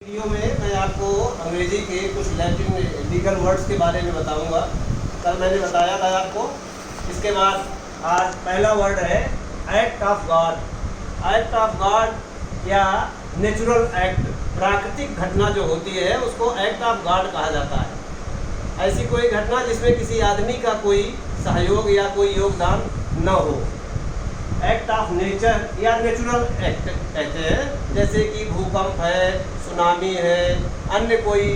Video में मैं आपको अंग्रेजी के कुछ लैटिन लीगल वर्ड्स के बारे में बताऊंगा। कल मैंने बताया था आपको। इसके बाद आज पहला वर्ड है act of God. Act of God या नेचुरल एक्ट, प्राकृतिक घटना जो होती है उसको एक्ट ऑफ गॉड कहा जाता है। ऐसी कोई घटना जिसमें किसी आदमी का कोई सहयोग या कोई योगदान न हो। एक्ट ऑफ नेचर या नेचुरल एक्ट कहते हैं, जैसे कि भूकंप है, सुनामी है, अन्य कोई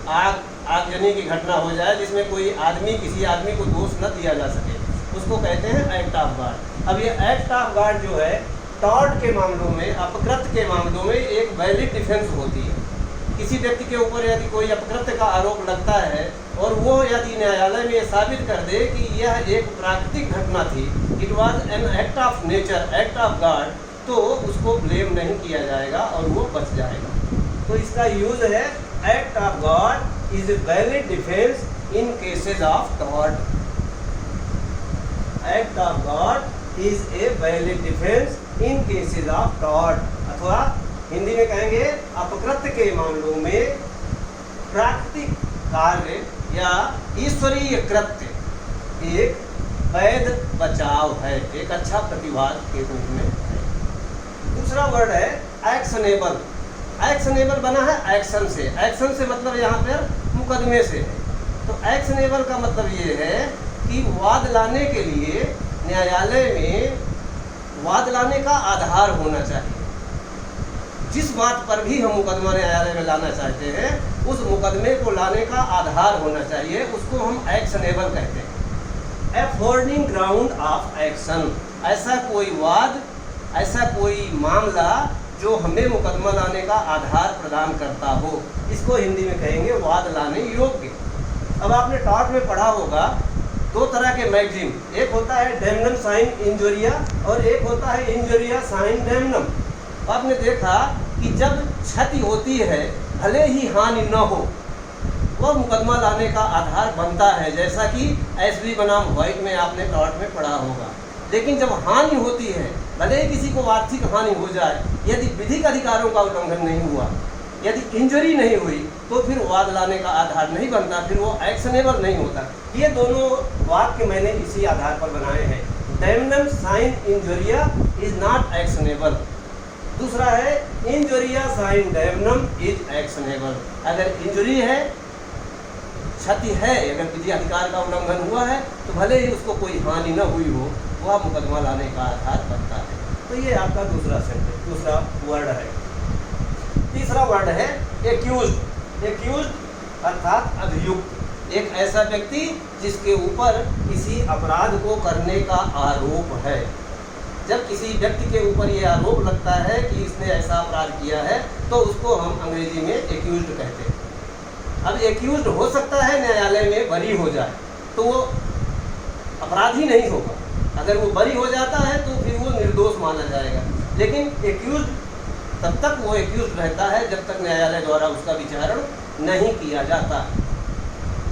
आगजनी की घटना हो जाए जिसमें कोई आदमी किसी आदमी को दोष न दिया जा सके, उसको कहते हैं एक्ट ऑफ गॉड। अब ये एक्ट ऑफ गॉड जो है टॉर्ट के मामलों में, अपकृत के मामलों में एक वैलिड डिफेंस होती है। किसी व्यक्ति के ऊपर यदि कोई अपकृत्य का आरोप लगता है और वो यदि न्यायालय में ये साबित कर दे कि यह एक प्राकृतिक घटना थी, it was an act of nature, act of God, तो उसको ब्लेम नहीं किया जाएगा और वो बच जाएगा। तो इसका यूज है act of God is a valid defence in cases of tort. Act of God is a valid defence in cases of tort, अथवा हिंदी में कहेंगे अपकृत्य के मामलों में प्राकृतिक कार्य या ईश्वरीय कृत्य एक वैध बचाव है, एक अच्छा प्रतिवाद के रूप में है। दूसरा वर्ड है एक्शनेबल। एक्शनेबल बना है एक्शन से। एक्शन से मतलब यहाँ पर मुकदमे से है। तो एक्शनेबल का मतलब ये है कि वाद लाने के लिए न्यायालय में वाद लाने का आधार होना चाहिए। जिस बात पर भी हम मुकदमा न्यायालय में लाना चाहते हैं उस मुकदमे को लाने का आधार होना चाहिए, उसको हम एक्शनेबल कहते हैं। अफोर्डिंग ग्राउंड ऑफ एक्शन, ऐसा कोई वाद, ऐसा कोई मामला जो हमें मुकदमा लाने का आधार प्रदान करता हो, इसको हिंदी में कहेंगे वाद लाने योग्य। अब आपने टॉर्ट में पढ़ा होगा दो तरह के मैगजीम, एक होता है डेमनम साइन इंजोरिया और एक होता है इंजोरिया साइन डेमनम। आपने देखा कि जब क्षति होती है भले ही हानि न हो, वह मुकदमा लाने का आधार बनता है, जैसा कि एसवी बनाम व्हाइट में आपने टॉर्ट में पढ़ा होगा। लेकिन जब हानि होती है, भले ही किसी को आर्थिक हानि हो जाए, यदि विधिक अधिकारों का उल्लंघन नहीं हुआ, यदि इंजरी नहीं हुई, तो फिर वाद लाने का आधार नहीं बनता, फिर वो एक्शनेबल नहीं होता। ये दोनों वाक्य मैंने इसी आधार पर बनाए हैं। डेमनम साइन इंजोरिया इज नॉट एक्शनेबल। दूसरा है इंजोरिया साइन डेमनम इज एक्शनेबल। अगर इंजरी है, क्षति है, अगर विधि अधिकार का उल्लंघन हुआ है, तो भले ही उसको कोई हानि न हुई हो, वह मुकदमा लाने का आधार बनता है। तो ये आपका दूसरा सेंटेंस, दूसरा वर्ड है। तीसरा वर्ड है एक्यूज्ड। एक्यूज्ड अर्थात अभियुक्त, एक ऐसा व्यक्ति जिसके ऊपर किसी अपराध को करने का आरोप है। जब किसी व्यक्ति के ऊपर ये आरोप लगता है कि इसने ऐसा अपराध किया है, तो उसको हम अंग्रेजी में एक्यूज्ड कहते हैं। अब एक्यूज्ड हो सकता है न्यायालय में बरी हो जाए, तो वो अपराधी नहीं होगा। अगर वो बरी हो जाता है तो फिर वो निर्दोष माना जाएगा। लेकिन एक्यूज्ड तब तक वो एक्यूज्ड रहता है जब तक न्यायालय द्वारा उसका विचारण नहीं किया जाता।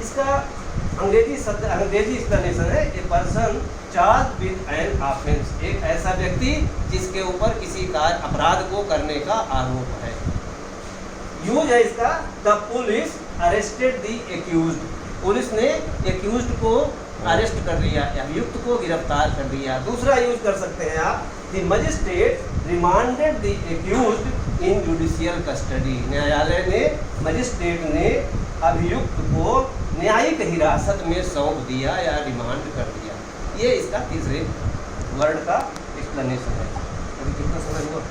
इसका अंग्रेजी एक्सप्लेनेशन है a person charge with an offence, एक ऐसा व्यक्ति जिसके ऊपर किसी अपराध को करने का आरोप है। यूज है इसका the police arrested the accused, police ने एक्यूज्ड को अरेस्ट कर लिया, अभियुक्त को गिरफ्तार कर लिया। दूसरा यूज कर सकते हैं आप the magistrate remanded the accused in judicial custody, न्यायालय ने, मजिस्ट्रेट ने अभियुक्त को न्यायिक हिरासत में सौंप दिया या रिमांड कर दिया। ये इसका तीसरे वर्ड का एक्सप्लेनेशन है। अभी कितना समय हुआ?